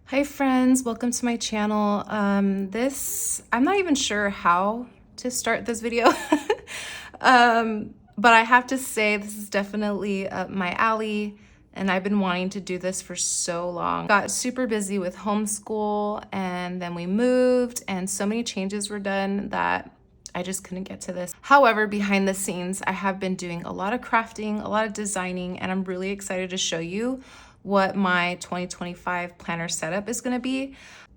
Hi friends, welcome to my channel. I'm not even sure how to start this video, but I have to say this is definitely up my alley, and I've been wanting to do this for so long. Got super busy with homeschool, and then we moved, and so many changes were done that I just couldn't get to this. However, behind the scenes, I have been doing a lot of crafting, a lot of designing, and I'm really excited to show you what my 2025 planner setup is gonna be.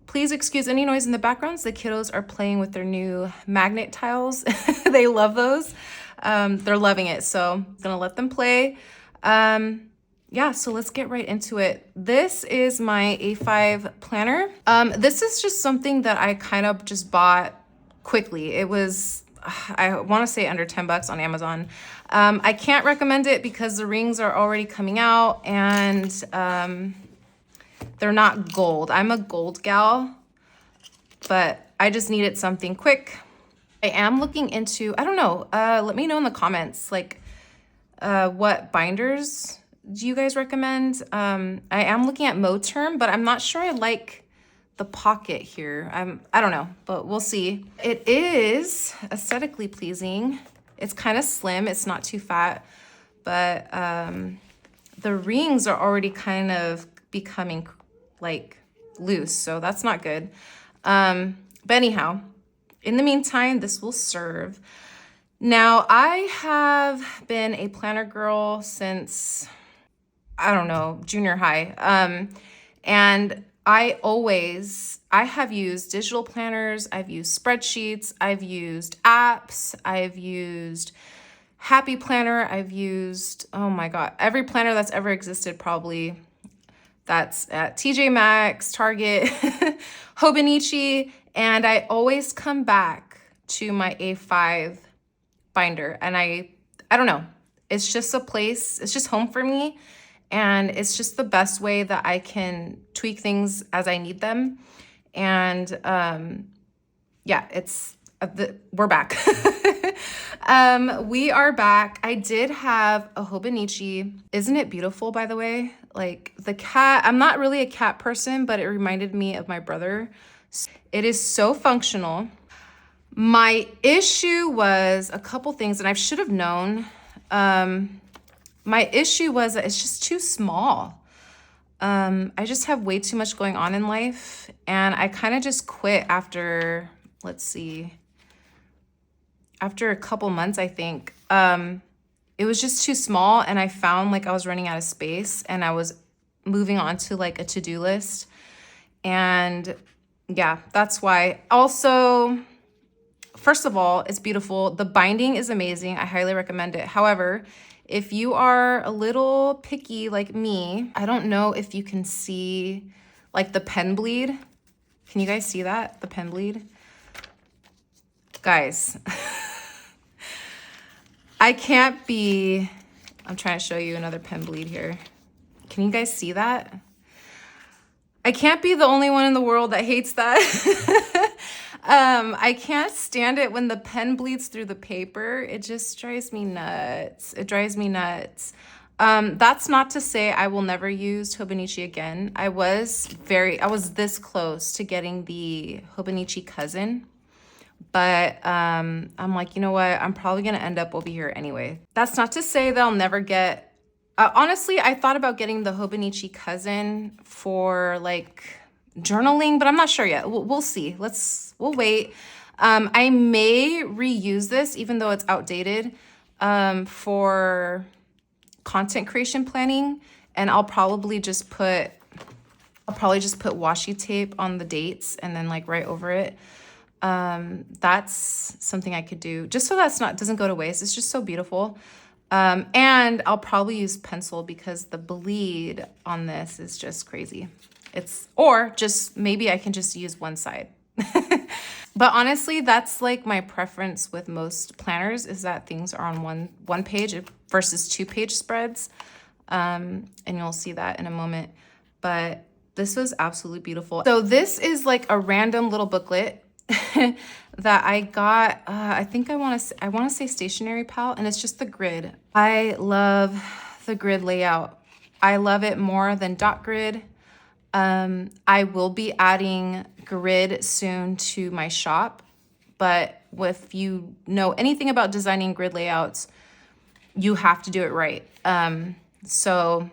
Please excuse any noise in the backgrounds. The kiddos are playing with their new magnet tiles. They love those. They're loving it, so I'm gonna let them play. Yeah, so let's get right into it. This is my A5 planner. This is just something that I kind of just bought quickly. It was, I want to say under 10 bucks on Amazon. I can't recommend it because the rings are already coming out and they're not gold. I'm a gold gal, but I just needed something quick. I am looking into, I don't know, let me know in the comments, like what binders do you guys recommend? I am looking at Moterm, but I'm not sure I like the pocket here. I don't know, but we'll see. It is aesthetically pleasing. It's kind of slim, it's not too fat, but the rings are already kind of becoming like loose, so that's not good. But anyhow, in the meantime, this will serve. Now, I have been a planner girl since, I don't know, junior high. And I have used digital planners, I've used spreadsheets, I've used apps, I've used Happy Planner, I've used, oh my God, every planner that's ever existed probably. That's at TJ Maxx, Target, Hobonichi, and I always come back to my A5 binder. And I don't know, it's just a place, it's just home for me. And it's just the best way that I can tweak things as I need them. And yeah, we're back. We are back. I did have a hobonichi. Isn't it beautiful, by the way? Like the cat, I'm not really a cat person, but it reminded me of my brother. It is so functional. My issue was a couple things, and I should have known. My issue was that it's just too small. I just have way too much going on in life, and I kind of just quit after, let's see, after a couple months, I think. It was just too small, and I found like I was running out of space, and I was moving on to like a to-do list. And yeah, that's why. Also, first of all, it's beautiful. The binding is amazing. I highly recommend it. However, if you are a little picky like me, I don't know if you can see like the pen bleed. Can you guys see that? The pen bleed? Guys, I'm trying to show you another pen bleed here. Can you guys see that? I can't be the only one in the world that hates that. I can't stand it when the pen bleeds through the paper. It just drives me nuts. It drives me nuts. That's not to say I will never use hobonichi again. I was this close to getting the hobonichi cousin, but I'm like, you know what? I'm probably gonna end up over here anyway. That's not to say that I'll never get, honestly, I thought about getting the hobonichi cousin for like journaling, but I'm not sure yet. We'll see. We'll wait. I may reuse this, even though it's outdated, for content creation planning. And I'll probably just put washi tape on the dates and then like right over it. That's something I could do just so doesn't go to waste. It's just so beautiful. And I'll probably use pencil because the bleed on this is just crazy. Or just maybe I can just use one side. But honestly, that's like my preference with most planners, is that things are on one page versus 2-page spreads. And you'll see that in a moment. But this was absolutely beautiful. So this is like a random little booklet that I got. I think I want to say Stationery Pal, and it's just the grid. I love the grid layout. I love it more than dot grid. I will be adding grid soon to my shop, but if you know anything about designing grid layouts, you have to do it right. So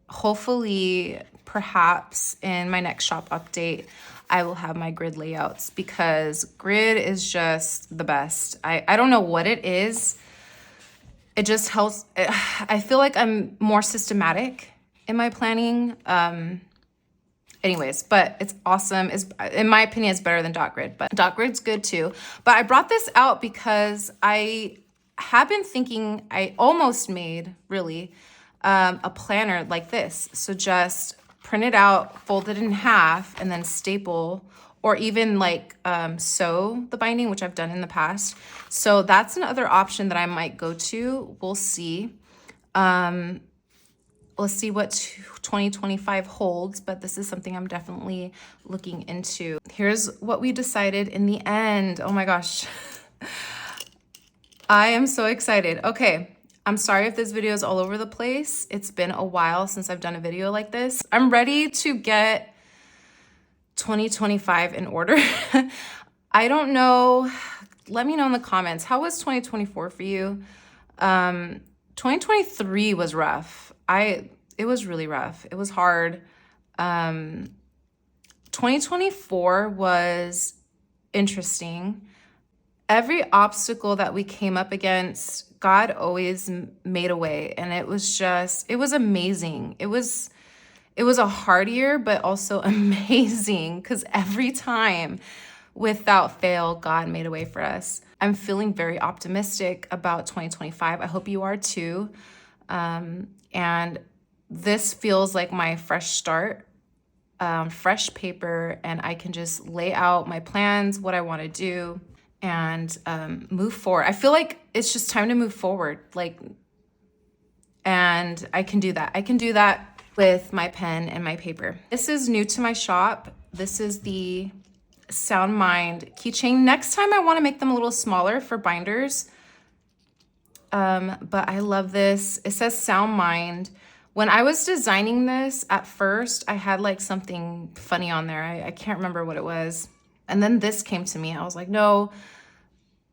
hopefully, perhaps in my next shop update, I will have my grid layouts, because grid is just the best. I don't know what it is. It just helps. I feel like I'm more systematic in my planning. Anyways, but it's awesome. In my opinion, it's better than dot grid, but dot grid's good too. But I brought this out because I have been thinking, I almost made really a planner like this. So just print it out, fold it in half, and then staple, or even like sew the binding, which I've done in the past. So that's another option that I might go to. We'll see. Let's see what 2025 holds, but this is something I'm definitely looking into. Here's what we decided in the end. Oh my gosh. I am so excited. Okay, I'm sorry if this video is all over the place. It's been a while since I've done a video like this. I'm ready to get 2025 in order. I don't know. Let me know in the comments. How was 2024 for you? 2023 was rough. It was really rough. It was hard. 2024 was interesting. Every obstacle that we came up against, God always made a way. And it was amazing. It was a hard year, but also amazing, because every time, without fail, God made a way for us. I'm feeling very optimistic about 2025. I hope you are too. And this feels like my fresh start, fresh paper, and I can just lay out my plans, what I want to do, and move forward. I feel like it's just time to move forward. And I can do that. I can do that with my pen and my paper. This is new to my shop. This is the Sound Mind keychain. Next time I want to make them a little smaller for binders. But I love this. It says Sound Mind. When I was designing this at first, I had like something funny on there. I can't remember what it was. And then this came to me. I was like, no,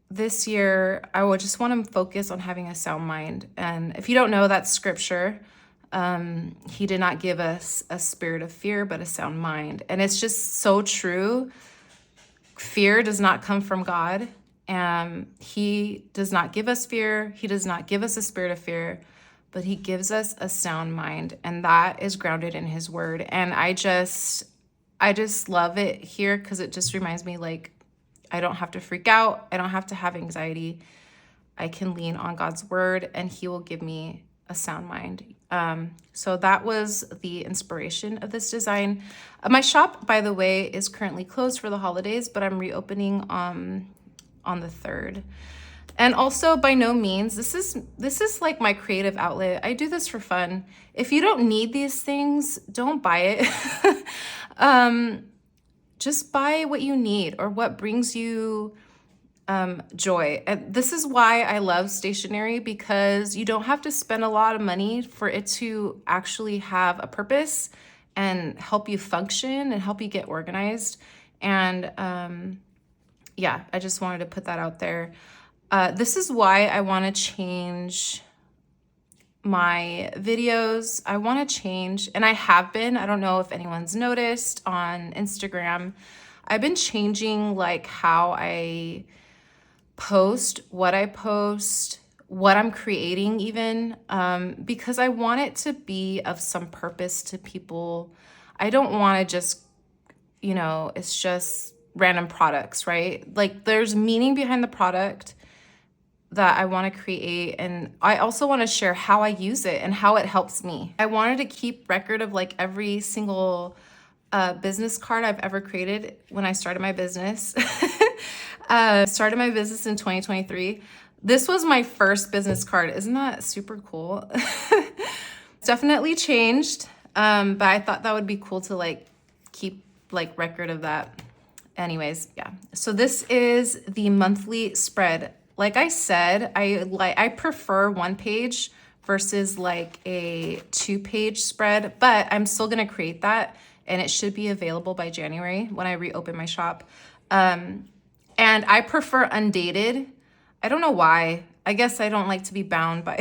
this year I would just want to focus on having a sound mind. And if you don't know, that's scripture. He did not give us a spirit of fear, but a sound mind. And it's just so true. Fear does not come from God. He does not give us fear. He does not give us a spirit of fear, but he gives us a sound mind. And that is grounded in his word. And I just love it here, because it just reminds me, like, I don't have to freak out. I don't have to have anxiety. I can lean on God's word, and he will give me a sound mind. So that was the inspiration of this design. My shop, by the way, is currently closed for the holidays, but I'm reopening on the 3rd. And also, by no means, this is like my creative outlet. I do this for fun. If you don't need these things, don't buy it. Just buy what you need or what brings you joy. And this is why I love stationery, because you don't have to spend a lot of money for it to actually have a purpose and help you function and help you get organized. And yeah, I just wanted to put that out there. This is why I want to change my videos. I want to change, and I have been. I don't know if anyone's noticed on Instagram. I've been changing like how I post, what I'm creating even, because I want it to be of some purpose to people. I don't want to just, it's just random products, right? Like there's meaning behind the product that I want to create, and I also want to share how I use it and how it helps me. I wanted to keep record of like every single business card I've ever created when I started my business. Started my business in 2023. This was my first business card. Isn't that super cool? It's definitely changed, but I thought that would be cool to like keep like record of that. Anyways, yeah. So this is the monthly spread. Like I said, I prefer one page versus like a 2-page spread, but I'm still gonna create that, and it should be available by January when I reopen my shop. And I prefer undated. I don't know why. I guess I don't like to be bound by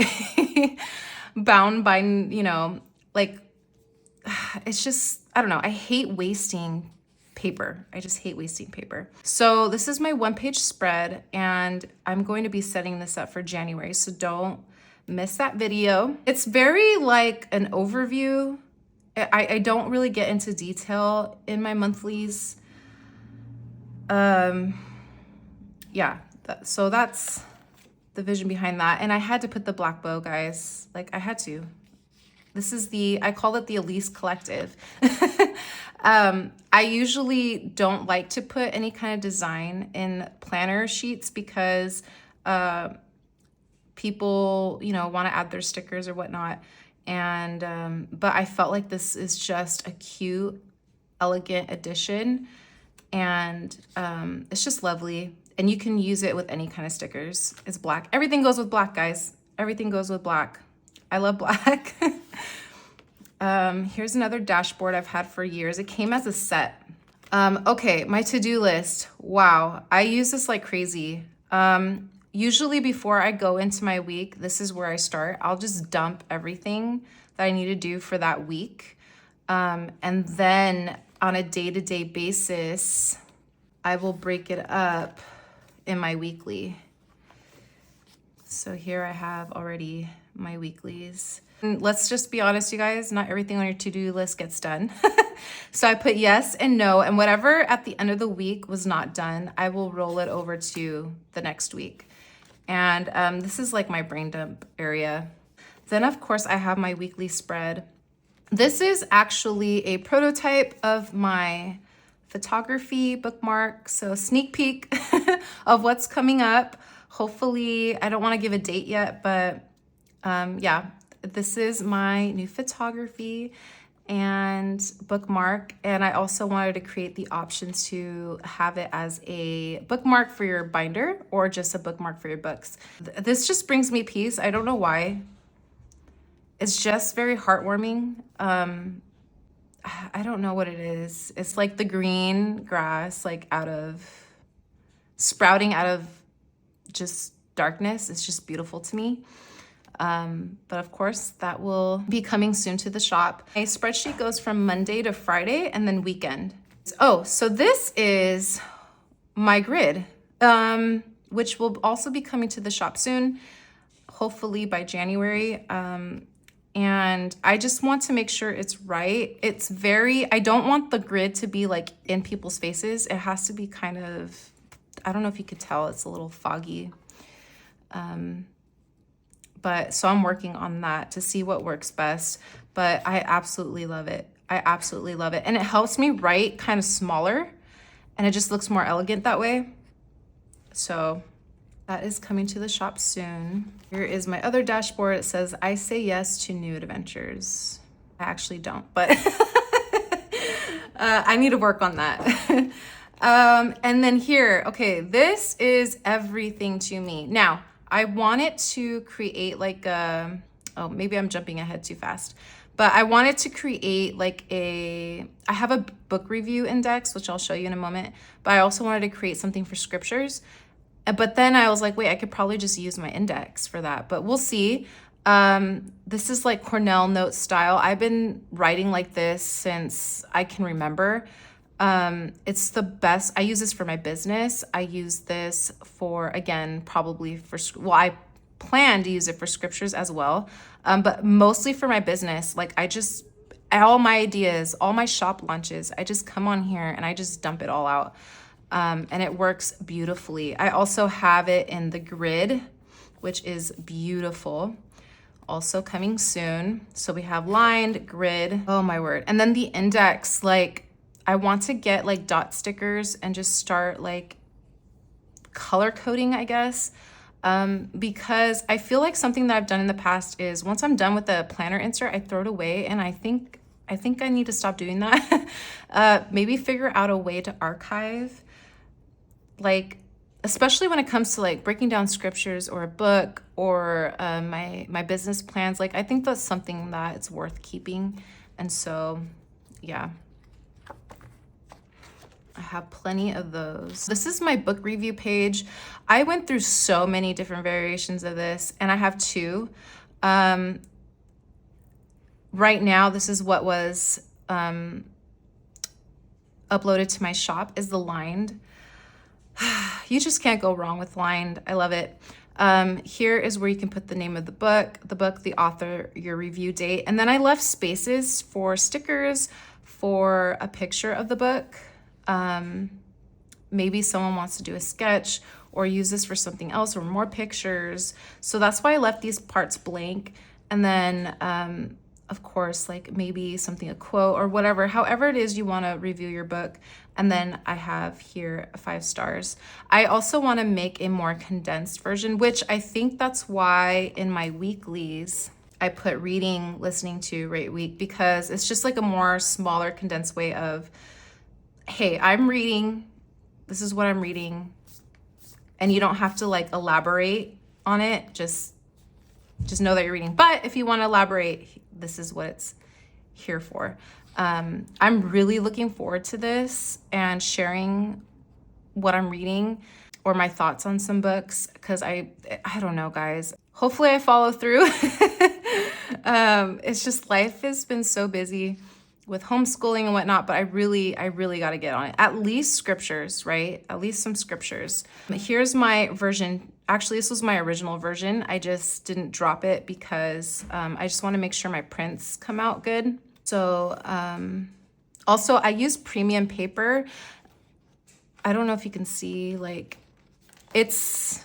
like, it's just, I don't know. I hate wasting paper. I just hate wasting paper. So this is my 1-page spread, and I'm going to be setting this up for January. So don't miss that video. It's very like an overview. I don't really get into detail in my monthlies. Yeah, so that's the vision behind that. And I had to put the black bow, guys. Like I had to. This is I call it the Elise Collective. I usually don't like to put any kind of design in planner sheets because people, want to add their stickers or whatnot. And, but I felt like this is just a cute, elegant addition. And it's just lovely. And you can use it with any kind of stickers. It's black. Everything goes with black, guys. Everything goes with black. I love black. Here's another dashboard I've had for years. It came as a set. Okay, my to-do list. Wow, I use this like crazy. Usually before I go into my week, this is where I start. I'll just dump everything that I need to do for that week. And then on a day-to-day basis, I will break it up in my weekly. So here I have already my weeklies. And let's just be honest, you guys, not everything on your to-do list gets done. So I put yes and no, and whatever at the end of the week was not done, I will roll it over to the next week. And this is like my brain dump area. Then of course I have my weekly spread. This is actually a prototype of my photography bookmark. So sneak peek of what's coming up. Hopefully, I don't want to give a date yet, but yeah, this is my new photography and bookmark. And I also wanted to create the option to have it as a bookmark for your binder or just a bookmark for your books. This just brings me peace. I don't know why. It's just very heartwarming. I don't know what it is. It's like the green grass, like sprouting out of just darkness. It's just beautiful to me. But of course that will be coming soon to the shop. My spreadsheet goes from Monday to Friday and then weekend. Oh, so this is my grid, which will also be coming to the shop soon, hopefully by January. And I just want to make sure it's right. I don't want the grid to be like in people's faces. It has to be kind of, I don't know if you could tell, it's a little foggy. But so I'm working on that to see what works best, but I absolutely love it. I absolutely love it. And it helps me write kind of smaller and it just looks more elegant that way. So that is coming to the shop soon. Here is my other dashboard. It says, I say yes to new adventures. I actually don't, but I need to work on that. And then here, okay, this is everything to me. Now, I wanted to create like oh, maybe I'm jumping ahead too fast, but I wanted to create like I have a book review index, which I'll show you in a moment, but I also wanted to create something for scriptures. But then I was like, wait, I could probably just use my index for that, but we'll see. This is like Cornell note style. I've been writing like this since I can remember. It's the best. I use this for my business. I use this for, again, probably for, well, I plan to use it for scriptures as well. But mostly for my business. Like I just, all my ideas, all my shop launches, I just come on here and I just dump it all out. And it works beautifully. I also have it in the grid, which is beautiful. Also coming soon. So we have lined, grid, oh my word. And then the index, like I want to get like dot stickers and just start like color coding, I guess. Because I feel like something that I've done in the past is once I'm done with the planner insert, I throw it away, and I think I need to stop doing that. Maybe figure out a way to archive, like, especially when it comes to like breaking down scriptures or a book or my business plans. Like I think that's something that it's worth keeping. And so, yeah. I have plenty of those. This is my book review page. I went through so many different variations of this, and I have two. Right now, this is what was uploaded to my shop, is the lined. You just can't go wrong with lined. I love it. Here is where you can put the name of the book, the author, your review date. And then I left spaces for stickers, for a picture of the book. Maybe someone wants to do a sketch or use this for something else or more pictures. So that's why I left these parts blank. And then, of course, like maybe something, a quote or whatever, however it is you want to review your book. And then I have here 5 stars. I also want to make a more condensed version, which I think that's why in my weeklies, I put reading, listening to, rate week, because it's just like a more smaller condensed way of, hey, I'm reading, this is what I'm reading, and you don't have to like elaborate on it, just know that you're reading. But if you want to elaborate, this is what it's here for. I'm really looking forward to this and sharing what I'm reading or my thoughts on some books, because I don't know, guys. Hopefully I follow through. It's just life has been so busy with homeschooling and whatnot, but I really got to get on it. At least scriptures, right? At least some scriptures. Here's my version. Actually, this was my original version. I just didn't drop it because I just want to make sure my prints come out good. So also I use premium paper. I don't know if you can see, like it's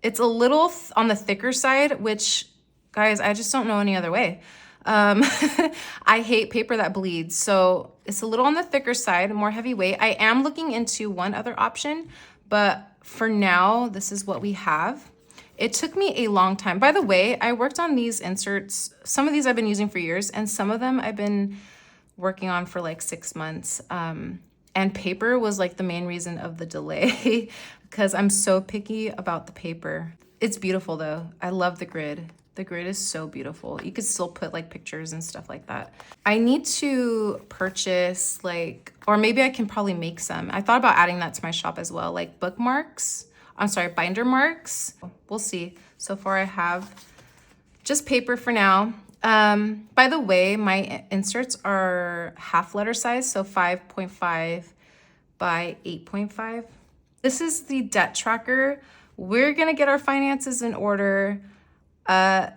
a little on the thicker side, which guys, I just don't know any other way. I hate paper that bleeds. So it's a little on the thicker side, more heavyweight. I am looking into one other option, but for now, this is what we have. It took me a long time. By the way, I worked on these inserts. Some of these I've been using for years, and some of them I've been working on for like 6 months. And paper was like the main reason of the delay because I'm so picky about the paper. It's beautiful though. I love the grid. The grid is so beautiful. You could still put like pictures and stuff like that. I need to purchase like, or maybe I can probably make some. I thought about adding that to my shop as well, like bookmarks. I'm sorry, binder marks. We'll see. So far I have just paper for now. By the way, my inserts are half letter size, so 5.5 by 8.5. This is the debt tracker. We're gonna get our finances in order.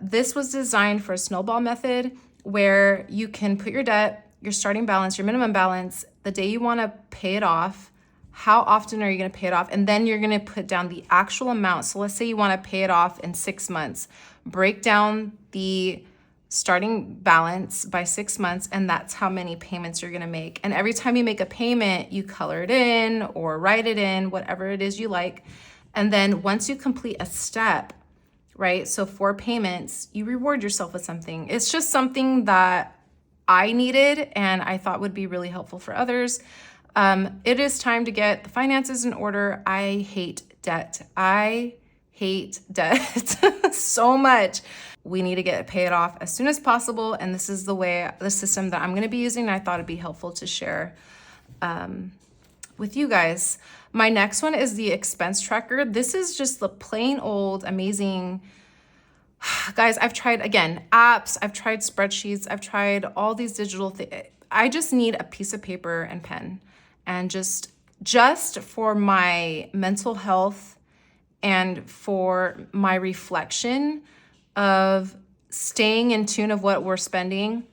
This was designed for a snowball method where you can put your debt, your starting balance, your minimum balance, the day you want to pay it off, how often are you going to pay it off, and then you're going to put down the actual amount. So let's say you want to pay it off in 6 months. Break down the starting balance by 6 months, and that's how many payments you're going to make. And every time you make a payment, you color it in or write it in, whatever it is you like. And then once you complete a step, right? So 4 payments, you reward yourself with something. It's just something that I needed and I thought would be really helpful for others. It is time to get the finances in order. I hate debt. I hate debt so much. We need to pay it off as soon as possible. And this is the system that I'm going to be using. I thought it'd be helpful to share with you guys. My next one is the expense tracker. This is just the plain old amazing Guys, I've tried, again, apps, I've tried spreadsheets, I've tried all these digital things. I just need a piece of paper and pen, and just for my mental health and for my reflection of staying in tune of what we're spending,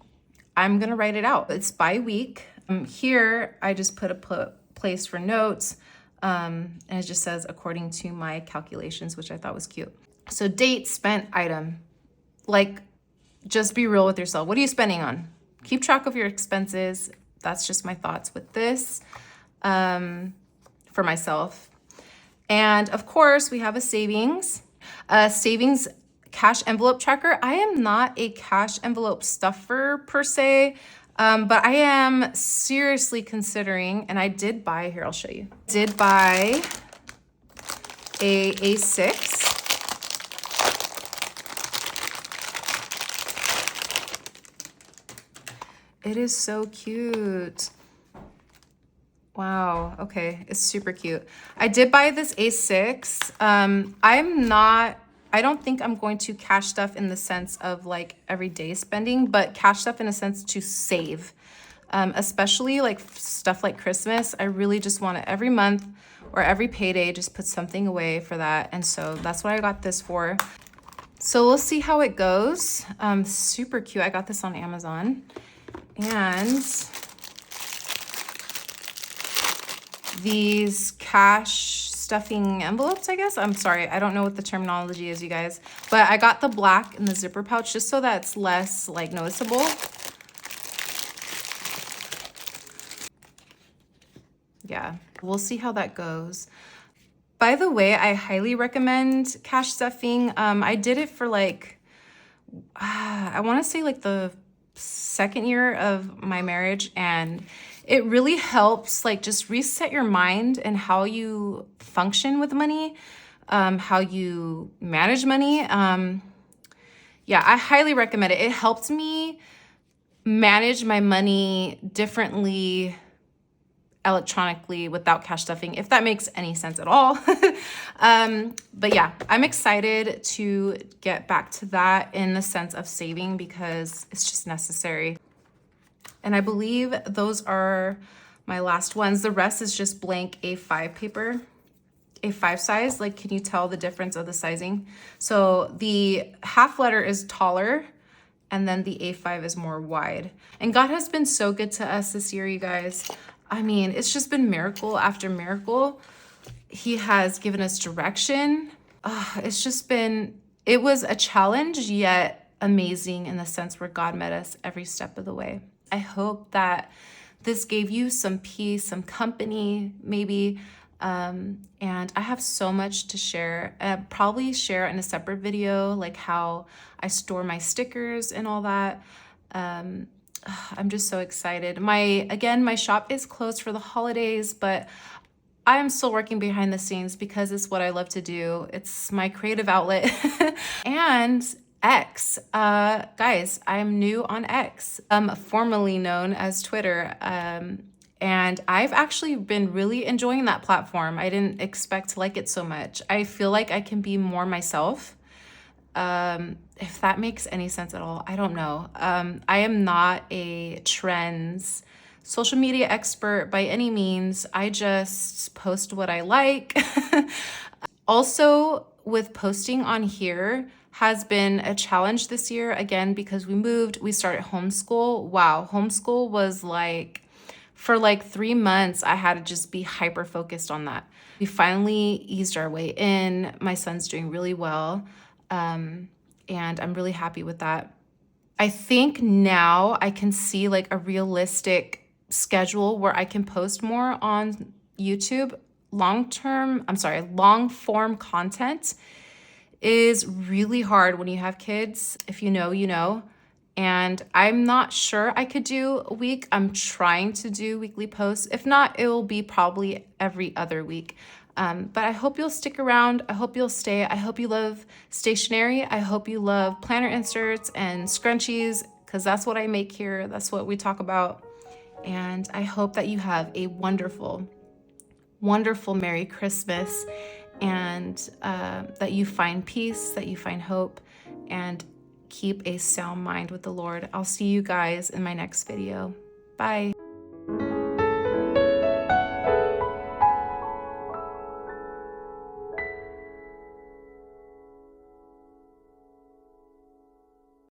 I'm gonna write it out. It's by week. Here, I just put a place for notes, and it just says according to my calculations, which I thought was cute. So date, spent, item. Like, just be real with yourself. What are you spending on? Keep track of your expenses. That's just my thoughts with this for myself. And of course, we have a savings cash envelope tracker. I am not a cash envelope stuffer per se, but I am seriously considering, and I did buy, here, I'll show you. Did buy a A6. It is so cute. Wow, okay, it's super cute. I did buy this A6. I don't think I'm going to cash stuff in the sense of like everyday spending, but cash stuff in a sense to save. Especially like stuff like Christmas. I really just want to every month or every payday, just put something away for that. And so that's what I got this for. So we'll see how it goes. Super cute. I got this on Amazon. And these cash stuffing envelopes, I guess. I'm sorry, I don't know what the terminology is, you guys. But I got the black in the zipper pouch just so that's less like noticeable. Yeah, we'll see how that goes. By the way, I highly recommend cash stuffing. I did it for like, I want to say like the second year of my marriage, and it really helps like just reset your mind and how you function with money, how you manage money. Yeah, I highly recommend it. It helped me manage my money differently electronically without cash stuffing, if that makes any sense at all. But yeah, I'm excited to get back to that in the sense of saving because it's just necessary. And I believe those are my last ones. The rest is just blank A5 paper, A5 size. Like, can you tell the difference of the sizing? So the half letter is taller and then the A5 is more wide. And God has been so good to us this year, you guys. I mean, it's just been miracle after miracle. He has given us direction. It's just been, it was a challenge, yet amazing in the sense where God met us every step of the way. I hope that this gave you some peace, some company, maybe. And I have so much to share. I'll probably share in a separate video, like how I store my stickers and all that. I'm just so excited. My shop is closed for the holidays, but I am still working behind the scenes because it's what I love to do. It's my creative outlet. And X, guys, I'm new on X, formerly known as Twitter. And I've actually been really enjoying that platform. I didn't expect to like it so much. I feel like I can be more myself. If that makes any sense at all, I don't know. I am not a trends social media expert by any means. I just post what I like. Also, with posting on here has been a challenge this year, again, because we moved, we started homeschool. Wow, homeschool was like, for like 3 months, I had to just be hyper focused on that. We finally eased our way in. My son's doing really well. And I'm really happy with that. I think now I can see like a realistic schedule where I can post more on YouTube. Long form content is really hard when you have kids. If you know, you know. And I'm not sure I could do a week. I'm trying to do weekly posts. If not, it will be probably every other week. But I hope you'll stick around. I hope you'll stay. I hope you love stationery. I hope you love planner inserts and scrunchies, because that's what I make here. That's what we talk about. And I hope that you have a wonderful, wonderful Merry Christmas, and that you find peace, that you find hope, and keep a sound mind with the Lord. I'll see you guys in my next video. Bye.